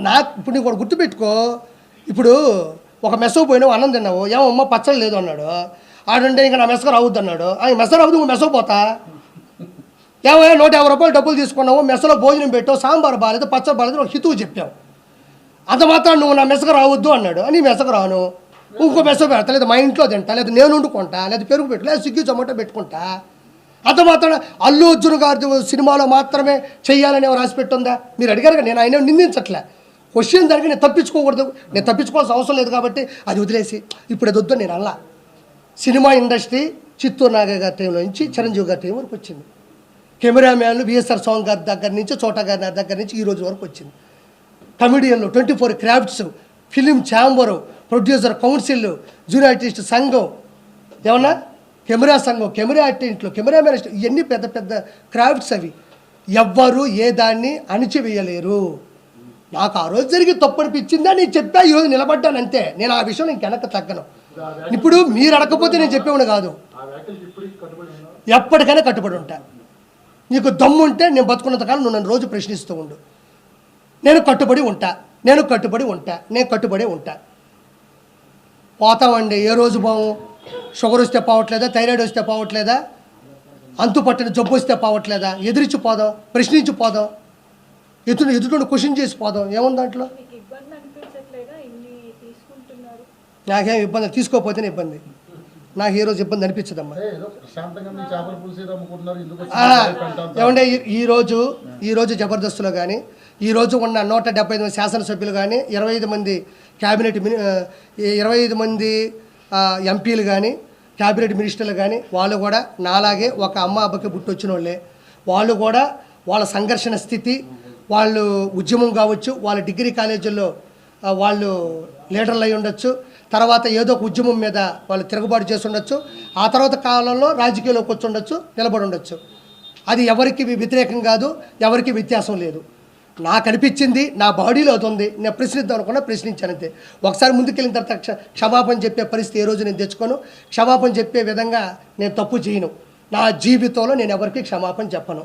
నాకు ఇప్పుడు నీకు ఒకటి గుర్తుపెట్టుకో. ఇప్పుడు ఒక మెస్సో పోయినావు, అన్నం తిన్నావు, ఏమమ్మ పచ్చడి లేదు అన్నాడు. ఆడంటే ఇంకా నా మెస్స రావద్దు అన్నాడు. మెస్స రావద్దు, నువ్వు మెస్సో పోతా. ఏమో 150 రూపాయలు డబ్బులు తీసుకున్నావు, మెస్సలో భోజనం పెట్టావు, సాంబార్ బాగాలేదు, పచ్చడి బాగాలేదు, ఒక హితువు చెప్పావు. అంత మాత్రం నువ్వు నా మెస్సకు రావద్దు అన్నాడు. అని మెస్సకు రాను, ఇంకో మెస్సో పెడతా, లేదా మా ఇంట్లో తింటా, లేదా నేను వండుకుంటా, లేదా పెరుగు పెట్టు, లేదా స్విగ్గీ జొమాటో పెట్టుకుంటా. అంత మాత్రం అల్లు అర్జున్ గారి సినిమాలో మాత్రమే చెయ్యాలని రాసి పెట్టుందా? మీరు అడిగారు. నేను ఆయన నిందించట్లే. క్వశ్చన్ దానికి నేను తప్పించుకోకూడదు, నేను తప్పించుకోవాల్సిన అవసరం లేదు కాబట్టి అది వదిలేసి ఇప్పుడు అది వద్దు నేను అలా. సినిమా ఇండస్ట్రీ చిత్తూరు నాగయ్య గారి టైంలో నుంచి చిరంజీవి గారి టైం వరకు వచ్చింది. కెమెరామ్యాన్లు విఎస్ఆర్ స్వామి గారి దగ్గర నుంచి, చోటా గారి దగ్గర నుంచి ఈ రోజు వరకు వచ్చింది. కమెడియన్లు 24 crafts, film chamber, producer council, junior artist సంఘం, ఏమన్నా కెమెరా సంఘం, కెమెరా ఆర్టిస్టులు, కెమెరామెన్, ఇవన్నీ పెద్ద పెద్ద క్రాఫ్ట్స్. అవి ఎవ్వరు ఏ దాన్ని అణిచివేయలేరు. నాకు ఆ రోజు జరిగి తప్పు అనిపించిందా నేను చెప్పా, ఈరోజు నిలబడ్డాను అంతే. నేను ఆ విషయంలో ఇంకెనక తగ్గను. ఇప్పుడు మీరు అడగకపోతే నేను చెప్పేవాడు కాదు. ఎప్పటికైనా కట్టుబడి ఉంటా. నీకు దమ్ము ఉంటే నేను బతుకున్నంతకాలం నువ్వు నన్ను రోజు ప్రశ్నిస్తూ ఉండు. నేను కట్టుబడి ఉంటా, నేను కట్టుబడి ఉంటా, నేను కట్టుబడి ఉంటా. పోతామండి ఏ రోజు బావు. షుగర్ వస్తే పోవట్లేదా, థైరాయిడ్ వస్తే పోవట్లేదా, అంతు పట్టిన జబ్బు వస్తే పోవట్లేదా, ఎదిరించి పోదాం, ప్రశ్నించి పోదాం, ఎదుటి క్వశ్చన్ చేసి పోదాం. ఏముంది దాంట్లో? నాకేం ఇబ్బంది, తీసుకోకపోతేనే ఇబ్బంది. నాకు ఏ రోజు ఇబ్బంది అనిపించదమ్మా. ఏమంటే ఈరోజు జబర్దస్త్లో కానీ, ఈరోజు ఉన్న 175 మంది శాసనసభ్యులు కానీ, 25 మంది క్యాబినెట్ 25 మంది ఎంపీలు కానీ, క్యాబినెట్ మినిస్టర్లు కానీ, వాళ్ళు కూడా నాలాగే ఒక అమ్మ అబ్బకి పుట్టొచ్చిన వాళ్ళే. వాళ్ళు కూడా వాళ్ళ సంఘర్షణ స్థితి, వాళ్ళు ఉద్యమం కావచ్చు, వాళ్ళ డిగ్రీ కాలేజీల్లో వాళ్ళు లీడర్లు అయి ఉండొచ్చు, తర్వాత ఏదో ఒక ఉద్యమం మీద వాళ్ళు తిరుగుబాటు చేసి ఉండొచ్చు, ఆ తర్వాత కాలంలో రాజకీయాల్లోకి వచ్చి ఉండొచ్చు, నిలబడి ఉండొచ్చు. అది ఎవరికి వ్యతిరేకం కాదు, ఎవరికి వ్యత్యాసం లేదు. నాకు అనిపించింది, నా బాడీలో అది ఉంది, నేను ప్రశ్నిద్దాం అనుకున్నా, ప్రశ్నించానంతే. ఒకసారి ముందుకెళ్ళిన తర్వాత క్షమాపణ చెప్పే పరిస్థితి ఏ రోజు నేను తెచ్చుకోను. క్షమాపణ చెప్పే విధంగా నేను తప్పు చేయను. నా జీవితంలో నేను ఎవరికి క్షమాపణ చెప్పను.